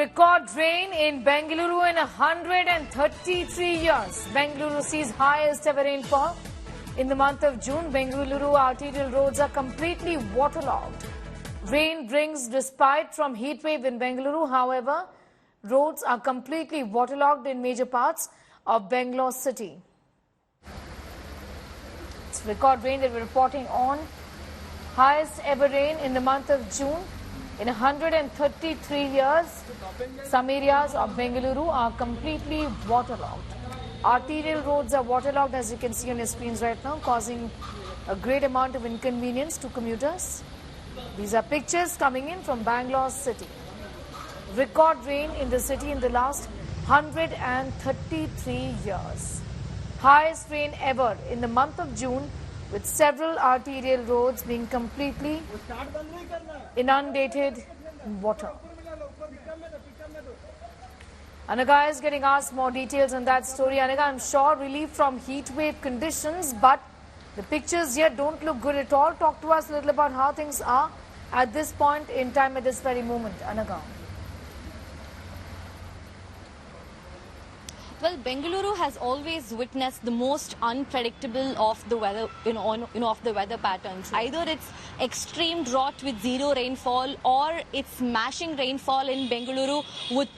Record rain in Bengaluru in 133 years. Bengaluru sees highest ever rainfall. In the month of June, Bengaluru arterial roads are completely waterlogged. Rain brings respite from heat wave in Bengaluru. However, roads are completely waterlogged in major parts of Bangalore city. It's record rain that we're reporting on. Highest ever rain in the month of June. In 133 years, some areas of Bengaluru are completely waterlogged. Arterial roads are waterlogged, as you can see on your screens right now, causing a great amount of inconvenience to commuters. These are pictures coming in from Bangalore city. Record rain in the city in the last 133 years. Highest rain ever in the month of June, with several arterial roads being completely inundated in water. Anaga is getting asked more details on that story. Anaga, I'm sure relief from heat wave conditions, but the pictures here don't look good at all. Talk to us a little about how things are at this point in time, at this very moment. Anaga. Well, Bengaluru has always witnessed the most unpredictable of the weather, of the weather patterns. Either it's extreme drought with zero rainfall, or it's smashing rainfall in Bengaluru with,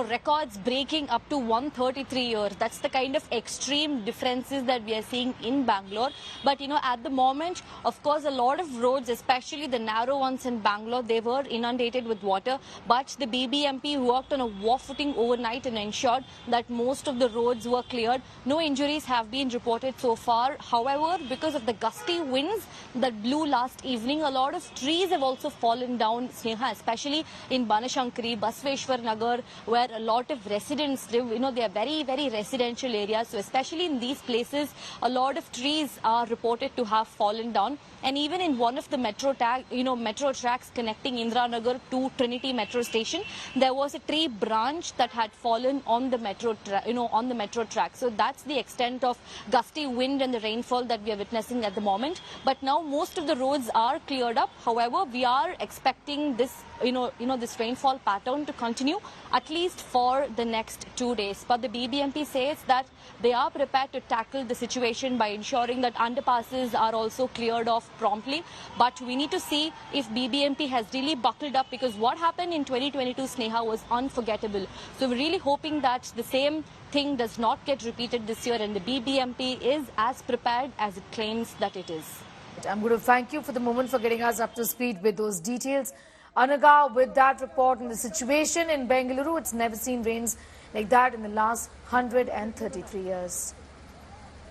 records breaking up to 133 years. That's the kind of extreme differences that we are seeing in Bangalore. But, at the moment, of course, a lot of roads, especially the narrow ones in Bangalore, they were inundated with water. But the BBMP worked on a war footing overnight and ensured that most of the roads were cleared. No injuries have been reported so far. However, because of the gusty winds that blew last evening, a lot of trees have also fallen down, Sneha, especially in Banashankari, Basveshwar Nagar, where a lot of residents live. They are very, very residential areas. So especially in these places, a lot of trees are reported to have fallen down. And even in one of the metro tracks connecting Indiranagar to Trinity metro station, there was a tree branch that had fallen on the metro track. So that's the extent of gusty wind and the rainfall that we are witnessing at the moment. But now most of the roads are cleared up. However, we are expecting this this rainfall pattern to continue at least for the next 2 days. But the BBMP says that they are prepared to tackle the situation by ensuring that underpasses are also cleared off promptly. But we need to see if BBMP has really buckled up, because what happened in 2022, Sneha, was unforgettable. So we're really hoping that the same thing does not get repeated this year, and the BBMP is as prepared as it claims that it is. I'm going to thank you for the moment for getting us up to speed with those details. Anaga, with that report on the situation in Bengaluru, it's never seen rains like that in the last 133 years.